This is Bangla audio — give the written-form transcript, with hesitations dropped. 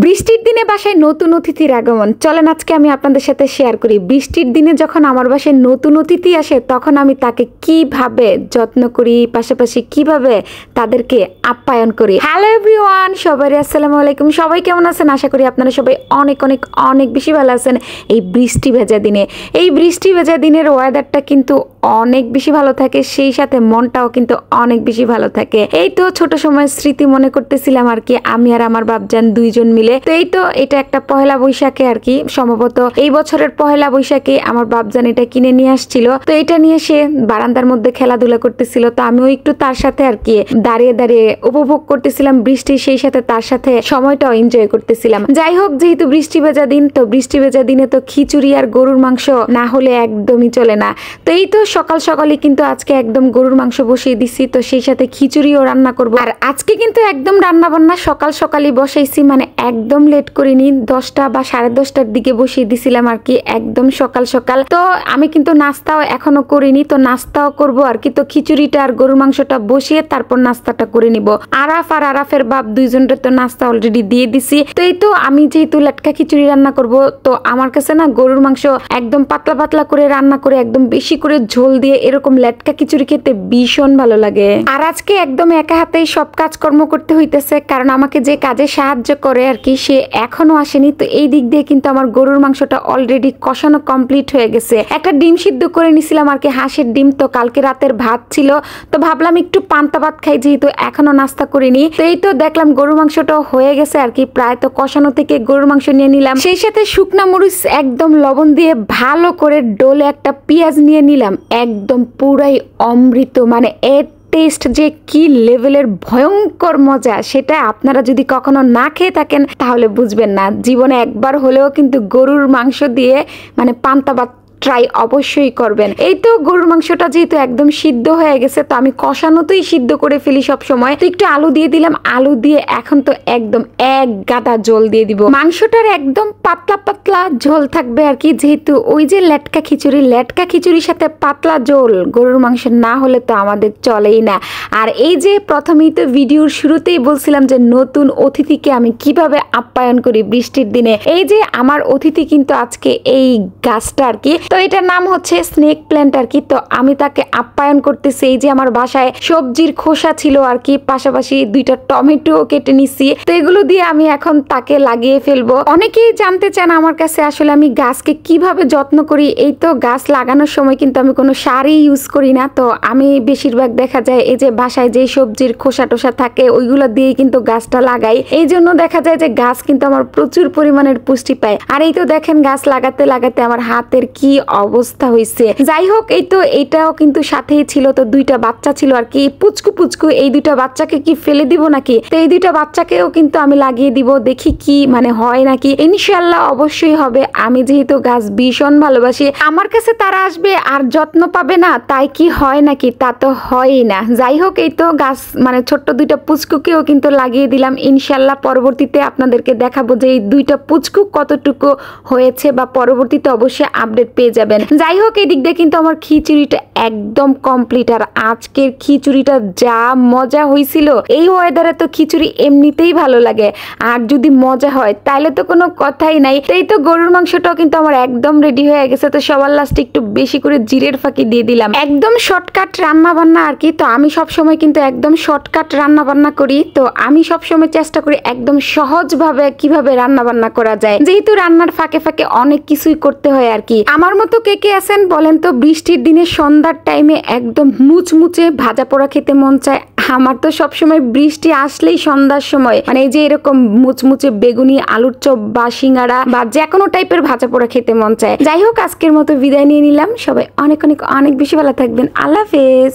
বৃষ্টির দিনে বাসায় নতুন অতিথির আগমন। চলেন আজকে আমি আপনাদের সাথে শেয়ার করি বৃষ্টির দিনে যখন আমার বাসায় নতুন অতিথি আসে তখন আমি তাকে কিভাবে যত্ন করি, পাশাপাশি কিভাবে তাদেরকে আপ্যায়ন করি। হ্যালো এভরিওয়ান, সবাই আসসালামু আলাইকুম। সবাই কেমন আছেন? আশা করি আপনারা সবাই অনেক অনেক অনেক বেশি ভালো আছেন। এই বৃষ্টি ভেজা দিনে, এই বৃষ্টি ভেজা দিনের ওয়েদারটা কিন্তু অনেক বেশি ভালো থাকে, সেই সাথে মনটাও কিন্তু অনেক বেশি ভালো থাকে। এই তো ছোট সময়ের স্মৃতি মনে করতেছিলাম আর কি, আমি আর আমার বাপজান দুইজন মিলে। তো এই তো এটা একটা পহেলা বৈশাখে আর কি, সম্ভবত এই বছরের পহেলা বৈশাখে আমার বাপজান এটা কিনে নিয়ে আসছিল। তো এটা নিয়ে সে বারান্দার মধ্যে খেলাধুলা করতেছিল, তো আমিও একটু তার সাথে আর কি দাঁড়িয়ে দাঁড়িয়ে উপভোগ করতেছিলাম বৃষ্টি, সেই সাথে তার সাথে সময়টাও এনজয় করতেছিলাম। যাই হোক, যেহেতু বৃষ্টি ভেজা দিন, তো বৃষ্টি ভেজা দিনে তো খিচুড়ি আর গরুর মাংস না হলে একদমই চলে না। তো এই তো সকাল সকালই কিন্তু আজকে একদম গরুর মাংস বসিয়ে দিছি, তো সেই সাথে খিচুড়িও রান্না করব। আর আজকে কিন্তু একদম রান্না বান্না সকাল সকালই বসাইছি, মানে একদম লেট করিনি, 10টা বা 10:30টার দিকে বসিয়ে দিছিলাম আর কি, একদম সকাল সকাল। তো আমি কিন্তু নাস্তাও এখনো করিনি, তো নাস্তাও করব আর কি। তো খিচুড়িটা আর গরুর মাংসটা বসিয়ে তারপর নাস্তাটা করে নিব। আরাফ আর আরাফের বাপ দুইজনের তো নাস্তা অলরেডি দিয়ে দিছি। তো এই তো আমি যেহেতু লেটকা খিচুড়ি রান্না করব, তো আমার কাছে না গরুর মাংস একদম পাতলা পাতলা করে রান্না করে একদম বেশি করে ঝোল দিয়ে এরকম লেটকা খিচুড়ি খেতে ভীষণ ভালো লাগে। আর আজকে একদম একা হাতেই সব কাজকর্ম করতে হইতেছে, কারণ আমাকে যে কাজে সাহায্য করে আর কি সে এখনো আসেনি। তো এই দিক দিয়ে কিন্তু আমার গরুর মাংসটা অলরেডি কষানো কমপ্লিট হয়ে গেছে। একটা ডিম সিদ্ধ করে নিছিলাম আর কি, হাঁসের ডিম। তো কালকে রাতের ভাত ছিল, তো ভাবলাম একটু পান্তা ভাত খাই, যেহেতু এখনো নাস্তা করিনি। তো এই তো দেখলাম গরুর মাংসটাও হয়ে গেছে আর কি, প্রায়। তো কষানো থেকে গরুর মাংস নিয়ে নিলাম, সেই সাথে শুকনা মরিচ একদম লবণ দিয়ে ভালো করে ডোলে একটা পেঁয়াজ নিয়ে নিলাম। একদম পুরাই অমৃত, মানে এর টেস্ট যে কি লেভেলের ভয়ঙ্কর মজা, সেটা আপনারা যদি কখনো না খেয়ে থাকেন তাহলে বুঝবেন না। জীবনে একবার হলেও কিন্তু গরুর মাংস দিয়ে মানে পান্তা ভাত ট্রাই অবশ্যই করবেন। এই তো গরুর মাংসটা যেহেতু একদম সিদ্ধ হয়ে গেছে, তো আমি কষানোতেই সিদ্ধ করে ফেলি সব সময়। তো একটু আলু দিয়ে দিলাম, আলু দিয়ে এখন তো একদম এক গাদা ঝোল দিয়ে দিব। মাংসটার একদম পাতলা পাতলা ঝোল থাকবে আর কি, যেহেতু ওই যে লেটকা খিচুড়ি, লেটকা খিচুড়ির সাথে পাতলা ঝোল গরুর মাংস না হলে তো আমাদের চলেই না। আর এই যে প্রথমেই তো ভিডিওর শুরুতেই বলছিলাম যে নতুন অতিথিকে আমি কিভাবে আপ্যায়ন করি বৃষ্টির দিনে। এই যে আমার অতিথি কিন্তু আজকে এই গাছটা আর কি, তো এটার নাম হচ্ছে স্নেক প্ল্যান্ট আর কি। তো আমি তাকে আপ্যায়ন করতেছি। এই যে আমার বাসায় সবজির খোসা ছিল আর কি, পাশাপাশি 2টা টমেটো কেটে নিছি, তো এগুলো দিয়ে আমি এখন তাকে লাগিয়ে ফেলবো। অনেকেই জানতে চান আমার কাছে আসলে আমি গাছকে কিভাবে যত্ন করি। এই তো গাছ লাগানোর সময় কিন্তু আমি কোনো সারই ইউজ করি না, তো আমি বেশিরভাগ দেখা যায় এই যে বাসায় যে সবজির খোসা টোসা থাকে ওইগুলো দিয়ে কিন্তু গাছটা লাগাই। এই জন্য দেখা যায় যে গাছ কিন্তু আমার প্রচুর পরিমাণের পুষ্টি পায়। আর এই তো দেখেন গাছ লাগাতে লাগাতে আমার হাতের কি অবস্থা হয়েছে। যাই হোক, এই তো এটাও কিন্তু সাথেই ছিল, তো 2টা বাচ্চা ছিল আর কি, পুচকু পুচকু। এই 2টা বাচ্চাকে কি ফেলে দিব নাকি? তো এই 2টা বাচ্চাকেও কিন্তু আমি লাগিয়ে দিব, দেখি কি মানে হয় নাকি। ইনশাআল্লাহ অবশ্যই হবে। আমি যেহেতু গাছ ভীষণ ভালোবাসি, আমার কাছে তারা আসবে আর যত্ন পাবে না, তাই কি হয় নাকি? তা তো হয়ই না। যাই হোক, এই তো গাছ মানে ছোট্ট 2টা পুচকুকেও কিন্তু লাগিয়ে দিলাম। ইনশাআল্লাহ পরবর্তীতে আপনাদেরকে দেখাবো যে এই 2টা পুচকু কতটুকু হয়েছে, বা পরবর্তীতে অবশ্যই আপডেট পেয়ে যাবেন। যাই হোক, এই দিক দিয়ে কিন্তু আমার খিচুড়িটা একদম কমপ্লিট। আর আজকের খিচুড়িটা যা মজা হয়েছিল, এই ওয়েদারে তো খিচুড়ি এমনিতেই ভালো লাগে, আর যদি মজা হয় তাহলে তো কোনো কথাই নাই। এই তো গরুর মাংসটাও কিন্তু আমার একদম রেডি হয়ে গেছে। তো সবার লাস্টে একটু বেশি করে জিরের ফাঁকি দিয়ে দিলাম। একদম শর্টকাট রান্না বান্না আর কি। তো আমি সব সময় কিন্তু একদম শর্টকাট রান্না বান্না করি, তো আমি সব সময় চেষ্টা করি একদম সহজভাবে কিভাবে রান্না বান্না করা যায়, যেহেতু রান্নার ফাঁকে ফাঁকে অনেক কিছুই করতে হয় আর কি। আমার মতো কে কে আছেন বলেন তো, বৃষ্টির দিনে সন্ধ্যার টাইমে একদম মুচমুচে ভাজা পোড়া খেতে মন চায়। আমার তো সবসময় বৃষ্টি আসলেই সন্ধ্যার সময় মানে এই যে এরকম মুচমুচে বেগুনি, আলুর চপ বা সিঙ্গাড়া বা যে কোনো টাইপের ভাজা পোড়া খেতে মন চায়। যাই হোক, আজকের মতো বিদায় নিয়ে নিলাম। সবাই অনেক অনেক অনেক বেশি ভালো থাকবেন। আল্লাহ হাফেজ।